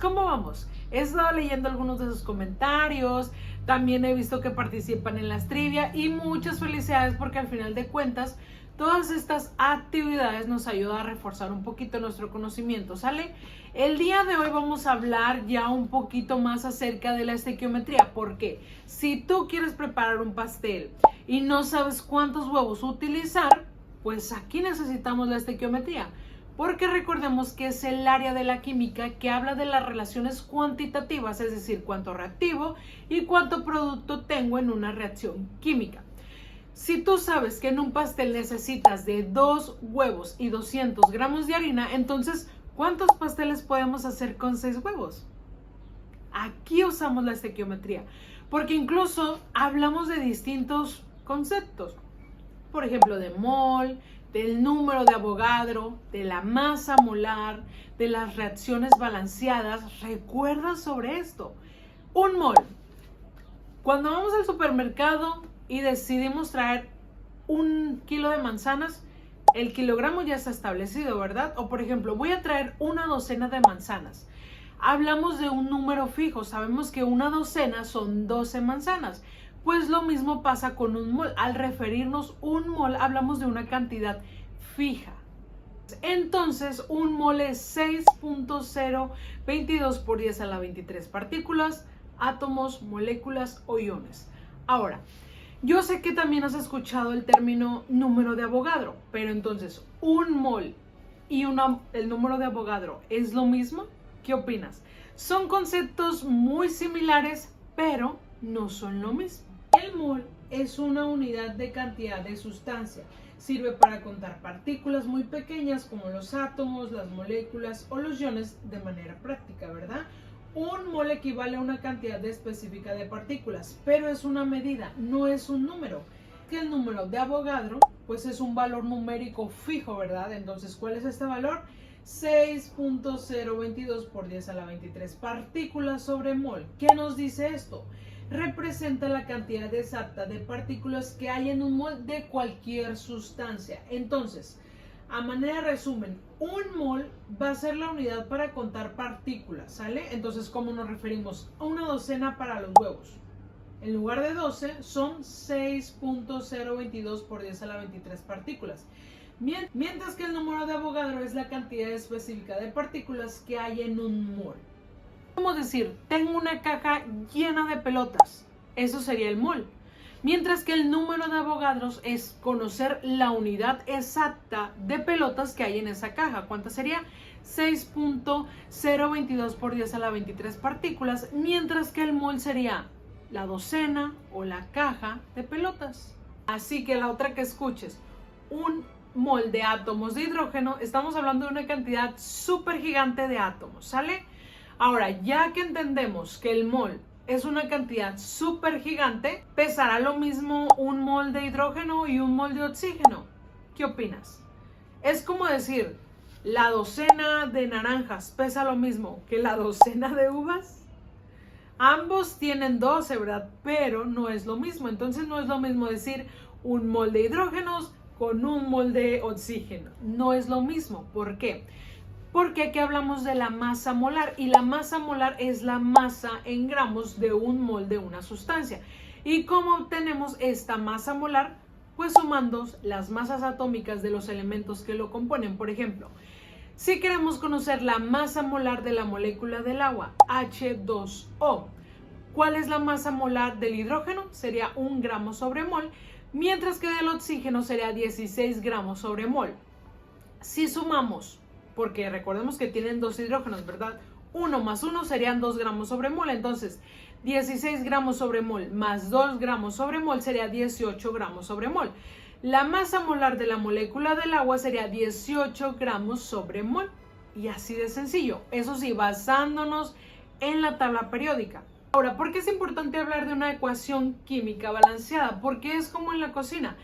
¿cómo vamos? He estado leyendo algunos de sus comentarios, también he visto que participan en las trivia y muchas felicidades porque al final de cuentas todas estas actividades nos ayudan a reforzar un poquito nuestro conocimiento, ¿sale? El día de hoy vamos a hablar ya un poquito más acerca de la estequiometría, porque si tú quieres preparar un pastel y no sabes cuántos huevos utilizar, pues aquí necesitamos la estequiometría, porque recordemos que es el área de la química que habla de las relaciones cuantitativas, es decir, cuánto reactivo y cuánto producto tengo en una reacción química. Si tú sabes que en un pastel necesitas de 2 huevos y 200 gramos de harina, entonces, ¿cuántos pasteles podemos hacer con 6 huevos? Aquí usamos la estequiometría, porque incluso hablamos de distintos conceptos. Por ejemplo, de mol, del número de Avogadro, de la masa molar, de las reacciones balanceadas. ¿Recuerdas sobre esto? Un mol. Cuando vamos al supermercado y decidimos traer 1 kilo de manzanas, el kilogramo ya está establecido, ¿verdad? O por ejemplo, voy a traer 1 docena de manzanas. Hablamos de un número fijo, sabemos que 1 docena son 12 manzanas. Pues lo mismo pasa con un mol. Al referirnos un mol, hablamos de una cantidad fija. Entonces, un mol es 6.022 por 10 a la 23 partículas, átomos, moléculas o iones. Ahora, yo sé que también has escuchado el término número de Avogadro, pero entonces, ¿un mol y el número de Avogadro es lo mismo? ¿Qué opinas? Son conceptos muy similares, pero no son lo mismo. El mol es una unidad de cantidad de sustancia. Sirve para contar partículas muy pequeñas como los átomos, las moléculas o los iones de manera práctica, ¿verdad? Un mol equivale a una cantidad específica de partículas, pero es una medida, no es un número. Que el número de Avogadro, pues es un valor numérico fijo, ¿verdad? Entonces, ¿cuál es este valor? 6.022 por 10 a la 23 partículas sobre mol. ¿Qué nos dice esto? Representa la cantidad exacta de partículas que hay en un mol de cualquier sustancia. Entonces, a manera de resumen, un mol va a ser la unidad para contar partículas, ¿sale? Entonces, ¿cómo nos referimos? A 1 docena para los huevos. En lugar de 12, son 6.022 por 10 a la 23 partículas. Mientras que el número de Avogadro es la cantidad específica de partículas que hay en un mol. Como decir, tengo una caja llena de pelotas. Eso sería el mol. Mientras que el número de Avogadro es conocer la unidad exacta de pelotas que hay en esa caja. ¿Cuántas sería? 6.022 por 10 a la 23 partículas, mientras que el mol sería la docena o la caja de pelotas. Así que la otra que escuches, un mol de átomos de hidrógeno, estamos hablando de una cantidad súper gigante de átomos, ¿sale? Ahora, ya que entendemos que el mol es una cantidad súper gigante, ¿pesará lo mismo un mol de hidrógeno y un mol de oxígeno? ¿Qué opinas? Es como decir, ¿la docena de naranjas pesa lo mismo que la docena de uvas? Ambos tienen 12, ¿verdad? Pero no es lo mismo. Entonces no es lo mismo decir un mol de hidrógenos con un mol de oxígeno. No es lo mismo. ¿Por qué? Porque aquí hablamos de la masa molar y la masa molar es la masa en gramos de un mol de una sustancia. ¿Y cómo obtenemos esta masa molar? Pues sumando las masas atómicas de los elementos que lo componen. Por ejemplo, si queremos conocer la masa molar de la molécula del agua, H2O, ¿cuál es la masa molar del hidrógeno? Sería 1 gramo sobre mol, mientras que del oxígeno sería 16 gramos sobre mol. Si sumamos, porque recordemos que tienen 2 hidrógenos, ¿verdad? 1 más 1 serían 2 gramos sobre mol, entonces 16 gramos sobre mol más 2 gramos sobre mol sería 18 gramos sobre mol. La masa molar de la molécula del agua sería 18 gramos sobre mol. Y así de sencillo. Eso sí, basándonos en la tabla periódica. Ahora, ¿por qué es importante hablar de una ecuación química balanceada? Porque es como en la cocina.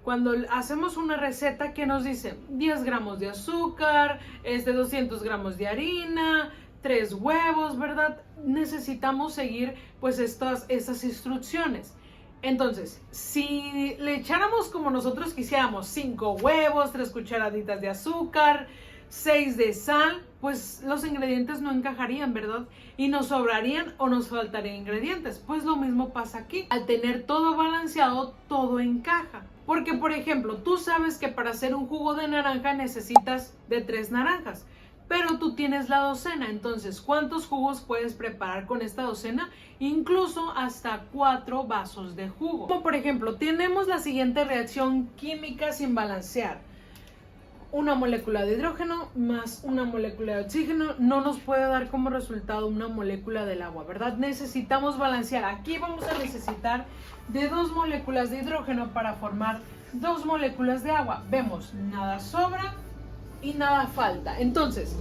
Cuando hacemos una receta que nos dice 10 gramos de azúcar, 200 gramos de harina, 3 huevos, ¿verdad? Necesitamos seguir pues estas instrucciones. Entonces, si le echáramos como nosotros quisiéramos 5 huevos, 3 cucharaditas de azúcar, 6 de sal, pues los ingredientes no encajarían, ¿verdad? Y nos sobrarían o nos faltarían ingredientes. Pues lo mismo pasa aquí. Al tener todo balanceado, todo encaja. Porque, por ejemplo, tú sabes que para hacer un jugo de naranja necesitas de 3 naranjas, pero tú tienes la docena. Entonces, ¿cuántos jugos puedes preparar con esta docena? Incluso hasta 4 vasos de jugo. Como por ejemplo, tenemos la siguiente reacción química sin balancear. Una molécula de hidrógeno más una molécula de oxígeno no nos puede dar como resultado una molécula del agua, ¿verdad? Necesitamos balancear. Aquí vamos a necesitar de 2 moléculas de hidrógeno para formar 2 moléculas de agua. Vemos, nada sobra y nada falta. Entonces,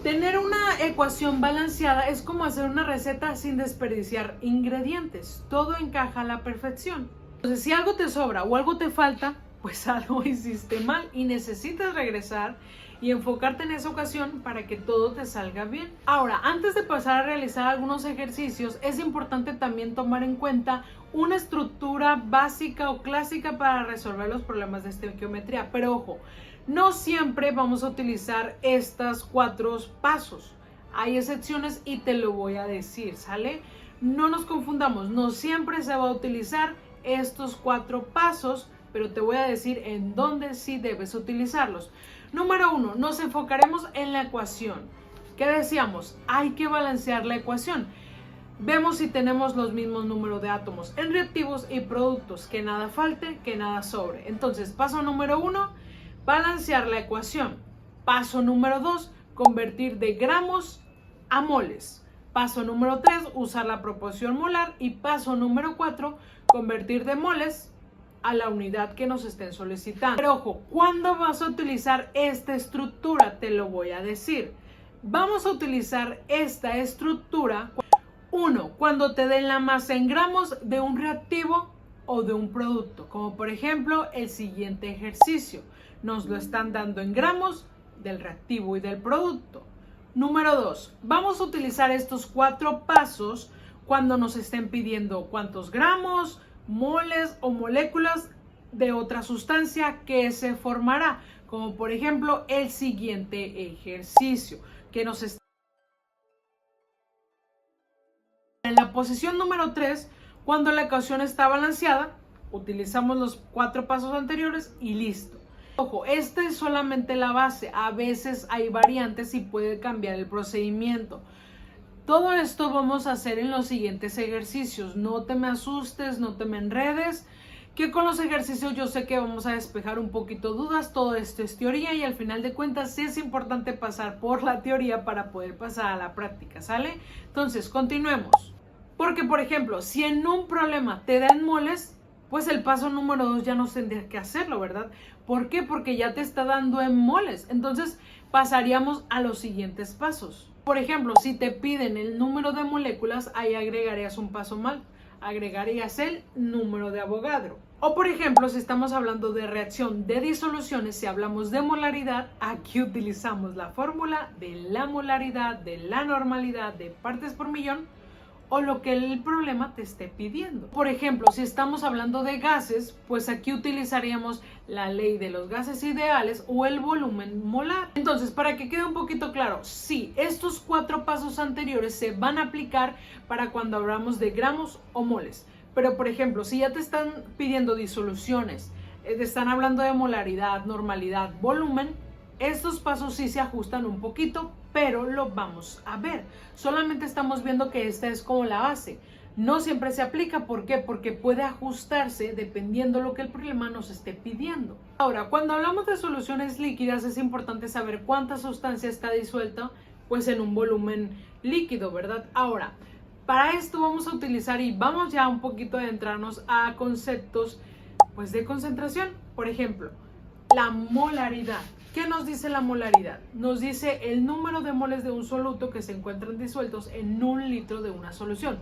tener una ecuación balanceada es como hacer una receta sin desperdiciar ingredientes. Todo encaja a la perfección. Entonces, si algo te sobra o algo te falta, pues algo hiciste mal y necesitas regresar y enfocarte en esa ocasión para que todo te salga bien. Ahora, antes de pasar a realizar algunos ejercicios, es importante también tomar en cuenta una estructura básica o clásica para resolver los problemas de estequiometría. Pero ojo, no siempre vamos a utilizar estos 4 pasos. Hay excepciones y te lo voy a decir, ¿sale? No nos confundamos, no siempre se va a utilizar estos 4 pasos, pero te voy a decir en dónde sí debes utilizarlos. Número 1, nos enfocaremos en la ecuación. ¿Qué decíamos? Hay que balancear la ecuación. Vemos si tenemos los mismos números de átomos en reactivos y productos, que nada falte, que nada sobre. Entonces, paso número 1, balancear la ecuación. Paso número 2, convertir de gramos a moles. Paso número 3, usar la proporción molar. Y paso número 4, convertir de moles a la unidad que nos estén solicitando. Pero ojo, ¿cuándo vas a utilizar esta estructura? Te lo voy a decir. Vamos a utilizar esta estructura, 1, cuando te den la masa en gramos de un reactivo o de un producto, como por ejemplo el siguiente ejercicio. Nos lo están dando en gramos del reactivo y del producto. Número 2, vamos a utilizar estos 4 pasos cuando nos estén pidiendo cuántos gramos, moles o moléculas de otra sustancia que se formará, como por ejemplo el siguiente ejercicio que nos está en la posición número 3. Cuando la ecuación está balanceada, utilizamos los 4 pasos anteriores y listo. Ojo, esta es solamente la base, a veces hay variantes y puede cambiar el procedimiento. Todo esto vamos a hacer en los siguientes ejercicios. No te me asustes, no te me enredes, que con los ejercicios yo sé que vamos a despejar un poquito dudas. Todo esto es teoría y al final de cuentas sí es importante pasar por la teoría para poder pasar a la práctica, ¿sale? Entonces, continuemos. Porque, por ejemplo, si en un problema te dan moles, pues el paso número 2 ya no tendrías que hacerlo, ¿verdad? ¿Por qué? Porque ya te está dando en moles. Entonces, pasaríamos a los siguientes pasos. Por ejemplo, si te piden el número de moléculas, ahí agregarías un paso mal. Agregarías el número de Avogadro. O por ejemplo, si estamos hablando de reacción de disoluciones, si hablamos de molaridad, aquí utilizamos la fórmula de la molaridad, de la normalidad, de partes por millón, o lo que el problema te esté pidiendo. Por ejemplo, si estamos hablando de gases, pues aquí utilizaríamos la ley de los gases ideales o el volumen molar. Entonces, para que quede un poquito claro, sí, estos 4 pasos anteriores se van a aplicar para cuando hablamos de gramos o moles. Pero, por ejemplo, si ya te están pidiendo disoluciones, te están hablando de molaridad, normalidad, volumen, estos pasos sí se ajustan un poquito, pero lo vamos a ver. Solamente estamos viendo que esta es como la base. No siempre se aplica. ¿Por qué? Porque puede ajustarse dependiendo lo que el problema nos esté pidiendo. Ahora, cuando hablamos de soluciones líquidas, es importante saber cuánta sustancia está disuelta pues en un volumen líquido, ¿verdad? Ahora, para esto vamos a utilizar y vamos ya un poquito a adentrarnos a conceptos pues de concentración. Por ejemplo, la molaridad. ¿Qué nos dice la molaridad? Nos dice el número de moles de un soluto que se encuentran disueltos en 1 litro de una solución.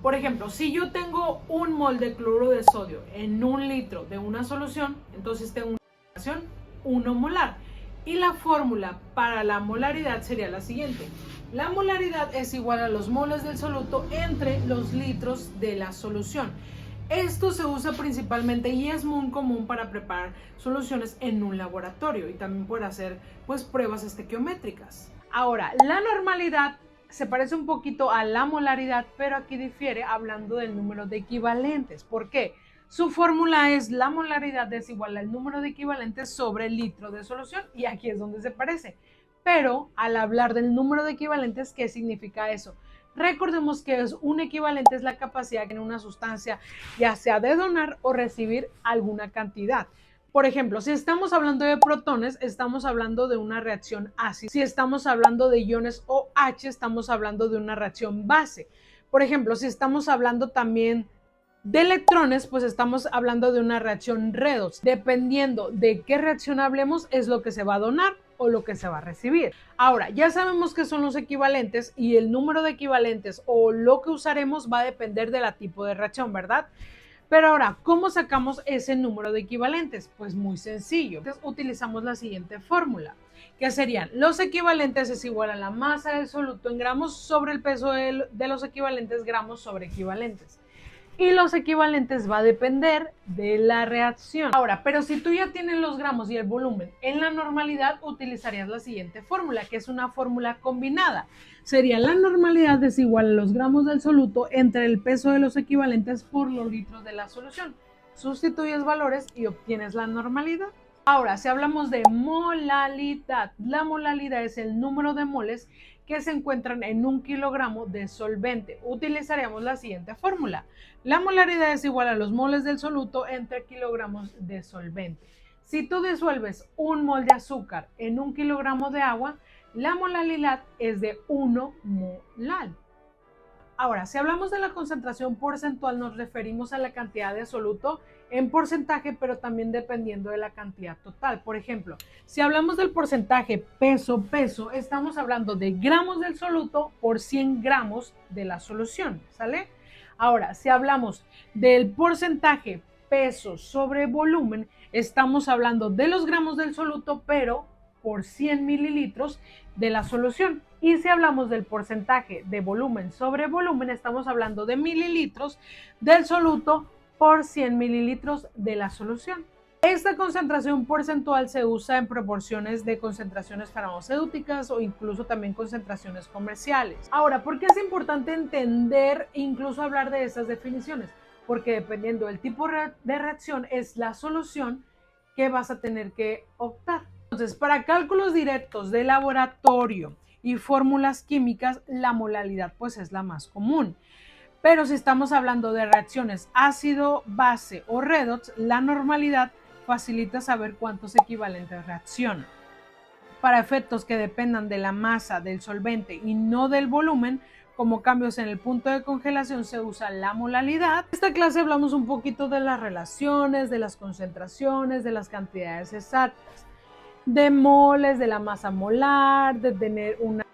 Por ejemplo, si yo tengo 1 mol de cloruro de sodio en 1 litro de una solución, entonces tengo una concentración 1 molar. Y la fórmula para la molaridad sería la siguiente. La molaridad es igual a los moles del soluto entre los litros de la solución. Esto se usa principalmente y es muy común para preparar soluciones en un laboratorio y también para hacer pues pruebas estequiométricas. Ahora, la normalidad se parece un poquito a la molaridad, pero aquí difiere hablando del número de equivalentes. ¿Por qué? Su fórmula es la molaridad es igual al número de equivalentes sobre el litro de solución, y aquí es donde se parece. Pero al hablar del número de equivalentes, ¿qué significa eso? Recordemos que un equivalente es la capacidad que tiene una sustancia, ya sea de donar o recibir alguna cantidad. Por ejemplo, si estamos hablando de protones, estamos hablando de una reacción ácida. Si estamos hablando de iones OH, estamos hablando de una reacción base. Por ejemplo, si estamos hablando también de electrones, pues estamos hablando de una reacción redox. Dependiendo de qué reacción hablemos, es lo que se va a donar o lo que se va a recibir. Ahora, ya sabemos qué son los equivalentes, y el número de equivalentes o lo que usaremos va a depender del tipo de reacción, ¿verdad? Pero ahora, ¿cómo sacamos ese número de equivalentes? Pues muy sencillo. Entonces, utilizamos la siguiente fórmula, que serían los equivalentes es igual a la masa del soluto en gramos sobre el peso de los equivalentes, gramos sobre equivalentes. Y los equivalentes va a depender de la reacción. Ahora, pero si tú ya tienes los gramos y el volumen en la normalidad, utilizarías la siguiente fórmula, que es una fórmula combinada. Sería la normalidad es igual a los gramos del soluto entre el peso de los equivalentes por los litros de la solución. Sustituyes valores y obtienes la normalidad. Ahora, si hablamos de molalidad, la molalidad es el número de moles que se encuentran en 1 kilogramo de solvente. Utilizaríamos la siguiente fórmula. La molaridad es igual a los moles del soluto entre kilogramos de solvente. Si tú disuelves 1 mol de azúcar en 1 kilogramo de agua, la molalidad es de 1 molal. Ahora, si hablamos de la concentración porcentual, nos referimos a la cantidad de soluto en porcentaje, pero también dependiendo de la cantidad total. Por ejemplo, si hablamos del porcentaje peso, estamos hablando de gramos del soluto por 100 gramos de la solución, ¿sale? Ahora, si hablamos del porcentaje peso sobre volumen, estamos hablando de los gramos del soluto, pero por 100 mililitros de la solución. Y si hablamos del porcentaje de volumen sobre volumen, estamos hablando de mililitros del soluto por 100 mililitros de la solución. Esta concentración porcentual se usa en proporciones de concentraciones farmacéuticas o incluso también concentraciones comerciales. Ahora, ¿por qué es importante entender e incluso hablar de estas definiciones? Porque dependiendo del tipo de reacción es la solución que vas a tener que optar. Entonces, para cálculos directos de laboratorio y fórmulas químicas, la molalidad pues es la más común. Pero si estamos hablando de reacciones ácido, base o redox, la normalidad facilita saber cuántos equivalentes reaccionan. Para efectos que dependan de la masa del solvente y no del volumen, como cambios en el punto de congelación, se usa la molalidad. En esta clase hablamos un poquito de las relaciones, de las concentraciones, de las cantidades exactas, de moles, de la masa molar, de tener una